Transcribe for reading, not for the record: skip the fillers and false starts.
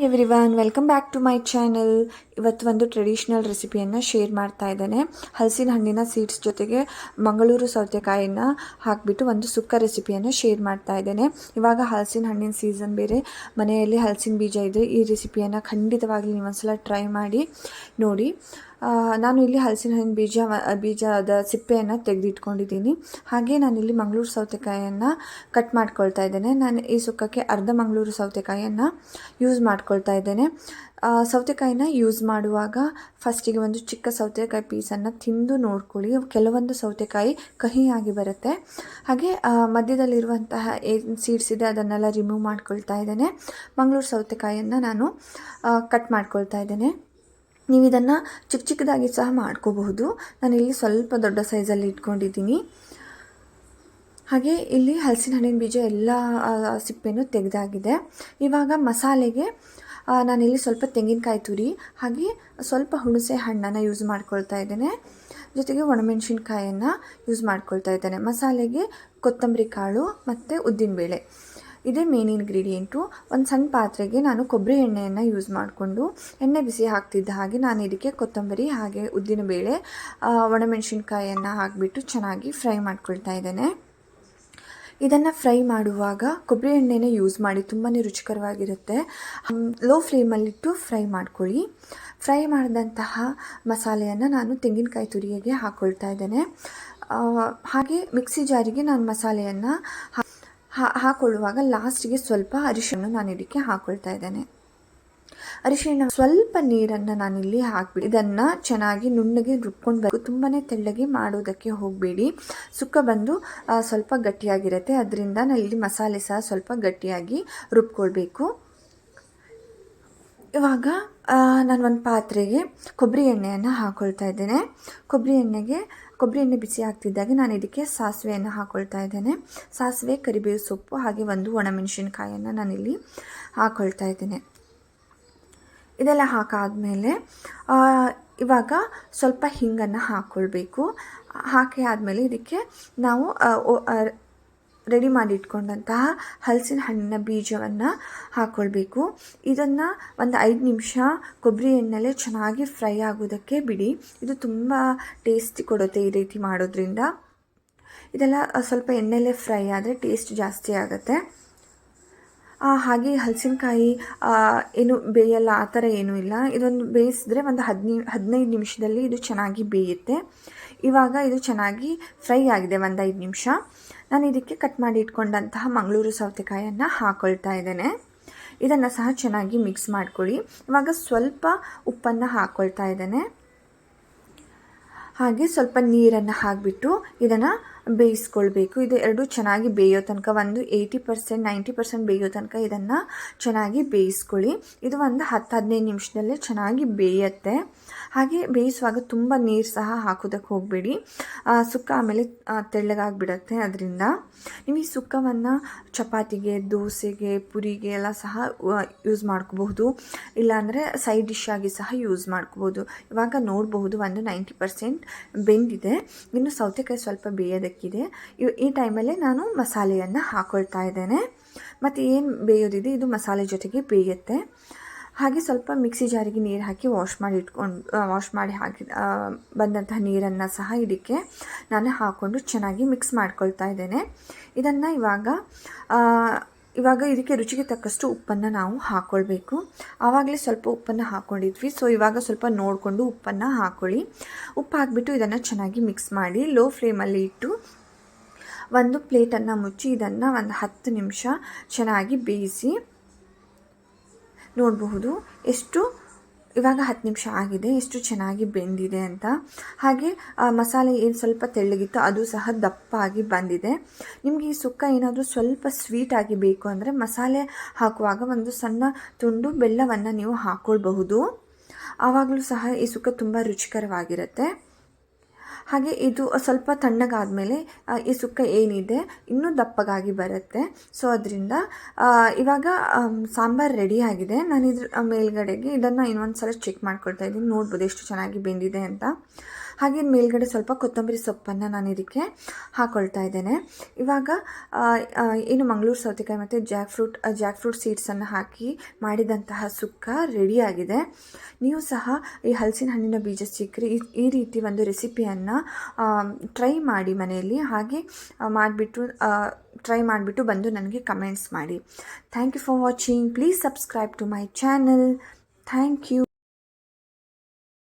Everyone welcome back to my channel. ಇವತ್ತು ಒಂದು traditional ರೆಸಿಪಿಯನ್ನು share ಮಾಡ್ತಾ ಇದ್ದೇನೆ. ಹಲಸಿನ ಹಣ್ಣಿನ ಸೀಡ್ಸ್ ಜೊತೆಗೆ ಮಂಗಳೂರು ಸೌತೆಕಾಯಿನ ಹಾಕಿಬಿಟ್ಟು ಒಂದು ಸುಕ್ಕ ರೆಸಿಪಿಯನ್ನು ಶೇರ್ ಮಾಡ್ತಾ ಇದ್ದೇನೆ. ಇವಾಗ ಹಲಸಿನ ಹಣ್ಣಿನ ಸೀಸನ್ ಬೇರೆ, ಮನೆಯಲ್ಲಿ ಹಲಸಿನ ಬೀಜ ಇದೆ. ಈ ರೆಸಿಪಿಯನ್ನು ಖಂಡಿತವಾಗ್ಲಿ ನೀವು ಒಂದ್ಸಲ ಟ್ರೈ ಮಾಡಿ ನೋಡಿ. ನಾನು ಇಲ್ಲಿ ಹಲಸಿನ ಹಣ್ಣಿನ ಬೀಜದ ಸಿಪ್ಪೆಯನ್ನು ತೆಗೆದಿಟ್ಕೊಂಡಿದ್ದೀನಿ. ಹಾಗೆ ನಾನಿಲ್ಲಿ ಮಂಗಳೂರು ಸೌತೆಕಾಯಿಯನ್ನು ಕಟ್ ಮಾಡ್ಕೊಳ್ತಾ ಇದ್ದೇನೆ. ನಾನು ಈ ಸುಕ್ಕಕ್ಕೆ ಅರ್ಧ ಮಂಗಳೂರು ಸೌತೆಕಾಯಿಯನ್ನು ಯೂಸ್ ಮಾಡ್ಕೊಳ್ತಾ ಇದ್ದೇನೆ. ಸೌತೆಕಾಯಿನ ಯೂಸ್ ಮಾಡುವಾಗ ಫಸ್ಟಿಗೆ ಒಂದು ಚಿಕ್ಕ ಸೌತೆಕಾಯಿ ಪೀಸನ್ನು ತಿಂದು ನೋಡ್ಕೊಳ್ಳಿ. ಕೆಲವೊಂದು ಸೌತೆಕಾಯಿ ಕಹಿಯಾಗಿ ಬರುತ್ತೆ. ಹಾಗೆ ಮಧ್ಯದಲ್ಲಿರುವಂತಹ ಏನು ಸೀಡ್ಸ್ ಇದೆ ಅದನ್ನೆಲ್ಲ ರಿಮೂವ್ ಮಾಡ್ಕೊಳ್ತಾ ಇದ್ದೇನೆ. ಮಂಗಳೂರು ಸೌತೆಕಾಯಿಯನ್ನು ನಾನು ಕಟ್ ಮಾಡ್ಕೊಳ್ತಾ ಇದ್ದೇನೆ. ನೀವು ಇದನ್ನು ಚಿಕ್ಕ ಚಿಕ್ಕದಾಗಿ ಸಹ ಮಾಡ್ಕೋಬಹುದು. ನಾನಿಲ್ಲಿ ಸ್ವಲ್ಪ ದೊಡ್ಡ ಸೈಜಲ್ಲಿ ಇಟ್ಕೊಂಡಿದ್ದೀನಿ. ಹಾಗೆ ಇಲ್ಲಿ ಹಲಸಿನ ಹಣ್ಣಿನ ಬೀಜ ಎಲ್ಲ ಸಿಪ್ಪೆನೂ ತೆಗೆದಾಗಿದೆ. ಇವಾಗ ಮಸಾಲೆಗೆ ನಾನಿಲ್ಲಿ ಸ್ವಲ್ಪ ತೆಂಗಿನಕಾಯಿ ತುರಿ ಹಾಗೆ ಸ್ವಲ್ಪ ಹುಣಸೆ ಹಣ್ಣನ್ನು ಯೂಸ್ ಮಾಡ್ಕೊಳ್ತಾ ಇದ್ದೇನೆ. ಜೊತೆಗೆ ಒಣಮೆಣಸಿನ್ಕಾಯನ್ನು ಯೂಸ್ ಮಾಡ್ಕೊಳ್ತಾ ಇದ್ದೇನೆ. ಮಸಾಲೆಗೆ ಕೊತ್ತಂಬರಿ ಕಾಳು ಮತ್ತು ಉದ್ದಿನಬೇಳೆ ಇದೇ ಮೇನ್ ಇಂಗ್ರೀಡಿಯೆಂಟು. ಒಂದು ಸಣ್ಣ ಪಾತ್ರೆಗೆ ನಾನು ಕೊಬ್ಬರಿ ಎಣ್ಣೆಯನ್ನು ಯೂಸ್ ಮಾಡಿಕೊಂಡು ಎಣ್ಣೆ ಬಿಸಿ ಹಾಕ್ತಿದ್ದ ಹಾಗೆ ನಾನು ಇದಕ್ಕೆ ಕೊತ್ತಂಬರಿ ಹಾಗೆ ಉದ್ದಿನಬೇಳೆ ಒಣಮೆಣಸಿನ್ಕಾಯನ್ನು ಹಾಕಿಬಿಟ್ಟು ಚೆನ್ನಾಗಿ ಫ್ರೈ ಮಾಡ್ಕೊಳ್ತಾ ಇದ್ದೇನೆ. ಇದನ್ನು ಫ್ರೈ ಮಾಡುವಾಗ ಕೊಬ್ಬರಿ ಎಣ್ಣೆನೇ ಯೂಸ್ ಮಾಡಿ, ತುಂಬಾ ರುಚಿಕರವಾಗಿರುತ್ತೆ. ಲೋ ಫ್ಲೇಮಲ್ಲಿಟ್ಟು ಫ್ರೈ ಮಾಡ್ಕೊಳ್ಳಿ. ಫ್ರೈ ಮಾಡಿದಂತಹ ಮಸಾಲೆಯನ್ನು ನಾನು ತೆಂಗಿನಕಾಯಿ ತುರಿಯಿಗೆ ಹಾಕ್ಕೊಳ್ತಾ ಇದ್ದೇನೆ. ಹಾಗೆ ಮಿಕ್ಸಿ ಜಾರಿಗೆ ನಾನು ಮಸಾಲೆಯನ್ನು ಹಾಕೊಳ್ಳುವಾಗ ಲಾಸ್ಟಿಗೆ ಸ್ವಲ್ಪ ಅರಿಶಿಣ ನಾನು ಇದಕ್ಕೆ ಹಾಕ್ಕೊಳ್ತಾ ಇದ್ದೇನೆ. ಅರಿಶಿಣ ಸ್ವಲ್ಪ ನೀರನ್ನು ನಾನಿಲ್ಲಿ ಹಾಕಿಬಿಡಿ. ಇದನ್ನು ಚೆನ್ನಾಗಿ ನುಣ್ಣಗೆ ರುಬ್ಕೊಂಡು ಬೇಕು. ತುಂಬಾ ತೆಳ್ಳಗೆ ಮಾಡೋದಕ್ಕೆ ಹೋಗಬೇಡಿ. ಸುಕ್ಕ ಬಂದು ಸ್ವಲ್ಪ ಗಟ್ಟಿಯಾಗಿರುತ್ತೆ. ಅದರಿಂದ ನಾನಿಲ್ಲಿ ಮಸಾಲೆ ಸಹ ಸ್ವಲ್ಪ ಗಟ್ಟಿಯಾಗಿ ರುಬ್ಕೊಳ್ಬೇಕು. ಇವಾಗ ನಾನು ಒಂದು ಪಾತ್ರೆಗೆ ಕೊಬ್ಬರಿ ಎಣ್ಣೆಯನ್ನು ಹಾಕ್ಕೊಳ್ತಾ ಇದ್ದೇನೆ. ಕೊಬ್ಬರಿ ಎಣ್ಣೆ ಬಿಸಿ ಆಗ್ತಿದ್ದಾಗೆ ನಾನು ಇದಕ್ಕೆ ಸಾಸಿವೆಯನ್ನು ಹಾಕ್ಕೊಳ್ತಾ ಇದ್ದೇನೆ. ಸಾಸಿವೆ, ಕರಿಬೇವು ಸೊಪ್ಪು ಹಾಗೆ ಒಂದು ಒಣಮೆಣಸಿನ್ಕಾಯನ್ನು ನಾನಿಲ್ಲಿ ಹಾಕ್ಕೊಳ್ತಾ ಇದ್ದೇನೆ. ಇದೆಲ್ಲ ಹಾಕಾದಮೇಲೆ ಇವಾಗ ಸ್ವಲ್ಪ ಹಿಂಗನ್ನು ಹಾಕ್ಕೊಳ್ಬೇಕು. ಹಾಕಿ ಆದಮೇಲೆ ಇದಕ್ಕೆ ನಾವು ರೆಡಿ ಮಾಡಿ ಇಟ್ಕೊಂಡಂತಹ ಹಲಸಿನ ಹಣ್ಣಿನ ಬೀಜವನ್ನು ಹಾಕ್ಕೊಳ್ಬೇಕು. ಇದನ್ನು ಒಂದು 5 ನಿಮಿಷ ಕೊಬ್ಬರಿ ಎಣ್ಣೆಲೆ ಚೆನ್ನಾಗಿ ಫ್ರೈ ಆಗೋದಕ್ಕೆ ಬಿಡಿ. ಇದು ತುಂಬ ಟೇಸ್ಟಿ ಕೊಡುತ್ತೆ ಈ ರೀತಿ ಮಾಡೋದ್ರಿಂದ. ಇದೆಲ್ಲ ಸ್ವಲ್ಪ ಎಣ್ಣೆಲೆ ಫ್ರೈ ಆದರೆ ಟೇಸ್ಟ್ ಜಾಸ್ತಿ ಆಗುತ್ತೆ. ಹಾಗೆ ಹಲಸಿನಕಾಯಿ ಏನು ಬೇಯಲ್ಲ ಆ ಥರ ಏನೂ ಇಲ್ಲ. ಇದೊಂದು ಬೇಯಿಸಿದ್ರೆ ಒಂದು 15 ನಿಮಿಷದಲ್ಲಿ ಇದು ಚೆನ್ನಾಗಿ ಬೇಯುತ್ತೆ. ಇವಾಗ ಇದು ಚೆನ್ನಾಗಿ ಫ್ರೈ ಆಗಿದೆ ಒಂದು 5 ನಿಮಿಷ. ನಾನು ಇದಕ್ಕೆ ಕಟ್ ಮಾಡಿ ಇಟ್ಕೊಂಡಂತಹ ಮಂಗಳೂರು ಸೌತೆಕಾಯಿಯನ್ನು ಹಾಕ್ಕೊಳ್ತಾ ಇದ್ದೇನೆ. ಇದನ್ನು ಸಹ ಚೆನ್ನಾಗಿ ಮಿಕ್ಸ್ ಮಾಡ್ಕೊಳ್ಳಿ. ಇವಾಗ ಸ್ವಲ್ಪ ಉಪ್ಪನ್ನು ಹಾಕ್ಕೊಳ್ತಾ ಇದ್ದೇನೆ. ಹಾಗೆ ಸ್ವಲ್ಪ ನೀರನ್ನು ಹಾಕಿಬಿಟ್ಟು ಇದನ್ನು ಬೇಯಿಸ್ಕೊಳ್ಬೇಕು. ಇದು ಎರಡು ಚೆನ್ನಾಗಿ ಬೇಯೋ ತನಕ ಒಂದು 80% 90% ಬೇಯೋ ತನಕ ಇದನ್ನು ಚೆನ್ನಾಗಿ ಬೇಯಿಸ್ಕೊಳ್ಳಿ. ಇದು ಒಂದು 10-15 ನಿಮಿಷದಲ್ಲೇ ಚೆನ್ನಾಗಿ ಬೇಯುತ್ತೆ. ಹಾಗೆ ಬೇಯಿಸುವಾಗ ತುಂಬ ನೀರು ಸಹ ಹಾಕೋದಕ್ಕೆ ಹೋಗಬೇಡಿ. ಸುಕ್ಕ ಆಮೇಲೆ ತೆಳ್ಳಗಾಗಿಬಿಡುತ್ತೆ. ಅದರಿಂದ ನೀವು ಈ ಸುಕ್ಕವನ್ನು ಚಪಾತಿಗೆ, ದೋಸೆಗೆ, ಪುರಿಗೆ ಎಲ್ಲ ಸಹ ಯೂಸ್ ಮಾಡ್ಕೋಬಹುದು. ಇಲ್ಲಾಂದರೆ ಸೈಡ್ ಡಿಶ್ ಆಗಿ ಸಹ ಯೂಸ್ ಮಾಡ್ಕೋಬೋದು. ಇವಾಗ ನೋಡಬಹುದು ಒಂದು 90% ಬೆಂದಿದೆ. ಇನ್ನು ಸೌತೆಕಾಯಿ ಸ್ವಲ್ಪ ಬೇಯೋದಕ್ಕಿದೆ. ಈ ಟೈಮಲ್ಲೇ ನಾನು ಮಸಾಲೆಯನ್ನು ಹಾಕ್ಕೊಳ್ತಾ ಇದ್ದೇನೆ. ಮತ್ತು ಏನು ಬೇಯೋದಿದೆ ಇದು ಮಸಾಲೆ ಜೊತೆಗೆ ಬೇಯುತ್ತೆ. ಹಾಗೆ ಸ್ವಲ್ಪ ಮಿಕ್ಸಿ ಜಾರಿಗೆ ನೀರು ಹಾಕಿ ವಾಶ್ ಮಾಡಿ ಹಾಕಿ ಬಂದಂತಹ ನೀರನ್ನು ಸಹ ಇದಕ್ಕೆ ನಾನು ಹಾಕ್ಕೊಂಡು ಚೆನ್ನಾಗಿ ಮಿಕ್ಸ್ ಮಾಡ್ಕೊಳ್ತಾ ಇದ್ದೇನೆ. ಇದನ್ನು ಇವಾಗ ಇದಕ್ಕೆ ರುಚಿಗೆ ತಕ್ಕಷ್ಟು ಉಪ್ಪನ್ನು ನಾವು ಹಾಕ್ಕೊಳ್ಬೇಕು. ಆವಾಗಲೇ ಸ್ವಲ್ಪ ಉಪ್ಪನ್ನು ಹಾಕ್ಕೊಂಡಿದ್ವಿ. ಸೊ ಇವಾಗ ಸ್ವಲ್ಪ ನೋಡಿಕೊಂಡು ಉಪ್ಪನ್ನು ಹಾಕ್ಕೊಳ್ಳಿ. ಉಪ್ಪು ಹಾಕಿಬಿಟ್ಟು ಇದನ್ನು ಚೆನ್ನಾಗಿ ಮಿಕ್ಸ್ ಮಾಡಿ ಲೋ ಫ್ಲೇಮಲ್ಲಿ ಇಟ್ಟು ಒಂದು ಪ್ಲೇಟನ್ನು ಮುಚ್ಚಿ ಇದನ್ನು ಒಂದು 10 ನಿಮಿಷ ಚೆನ್ನಾಗಿ ಬೇಯಿಸಿ. ನೋಡಬಹುದು ಇವಾಗ 10 ನಿಮಿಷ ಆಗಿದೆ, ಎಷ್ಟು ಚೆನ್ನಾಗಿ ಬೆಂದಿದೆ ಅಂತ. ಹಾಗೆ ಮಸಾಲೆ ಏನು ಸ್ವಲ್ಪ ತೆಳ್ಳಗಿತ್ತು ಅದು ಸಹ ದಪ್ಪಾಗಿ ಬಂದಿದೆ. ನಿಮಗೆ ಈ ಸುಕ್ಕ ಏನಾದರೂ ಸ್ವಲ್ಪ ಸ್ವೀಟಾಗಿ ಬೇಕು ಅಂದರೆ ಮಸಾಲೆ ಹಾಕುವಾಗ ಒಂದು ಸಣ್ಣ ತುಂಡು ಬೆಲ್ಲವನ್ನು ನೀವು ಹಾಕ್ಕೊಳ್ಬಹುದು. ಆವಾಗಲೂ ಸಹ ಈ ಸುಕ್ಕ ತುಂಬ ರುಚಿಕರವಾಗಿರುತ್ತೆ. ಹಾಗೆ ಇದು ಸ್ವಲ್ಪ ತಣ್ಣಗಾದಮೇಲೆ ಈ ಸುಕ್ಕ ಏನಿದೆ ಇನ್ನೂ ದಪ್ಪಗಾಗಿ ಬರುತ್ತೆ. ಸೊ ಅದರಿಂದ ಇವಾಗ ಸಾಂಬಾರು ರೆಡಿ ಆಗಿದೆ. ನಾನು ಇದ್ರ ಮೇಲ್ಗಡೆಗೆ ಇದನ್ನು ಇನ್ನೊಂದು ಸಲ ಚೆಕ್ ಮಾಡ್ಕೊಳ್ತಾ ಇದ್ದೀನಿ. ನೋಡ್ಬೋದು ಎಷ್ಟು ಚೆನ್ನಾಗಿ ಬೆಂದಿದೆ ಅಂತ. ಹಾಗೆ ಮೇಲ್ಗಡೆ ಸ್ವಲ್ಪ ಕೊತ್ತಂಬರಿ ಸೊಪ್ಪನ್ನು ನಾನು ಇದಕ್ಕೆ ಹಾಕ್ಕೊಳ್ತಾ ಇದ್ದೇನೆ. ಇವಾಗ ಏನು ಮಂಗಳೂರು ಸೌತೆಕಾಯಿ ಮತ್ತು ಜಾಕ್ ಫ್ರೂಟ್ ಸೀಡ್ಸನ್ನು ಹಾಕಿ ಮಾಡಿದಂತಹ ಸುಕ್ಕ ರೆಡಿಯಾಗಿದೆ. ನೀವು ಸಹ ಈ ಹಲಸಿನ ಹಣ್ಣಿನ ಬೀಜ ಸಿಕ್ಕರೆ ಈ ರೀತಿ ಒಂದು ರೆಸಿಪಿಯನ್ನು ಟ್ರೈ ಮಾಡಿ ಮನೆಯಲ್ಲಿ. ಹಾಗೆ ಟ್ರೈ ಮಾಡಿಬಿಟ್ಟು ಬಂದು ನನಗೆ ಕಮೆಂಟ್ಸ್ ಮಾಡಿ. Thank you for watching. Please subscribe to my channel. Thank you.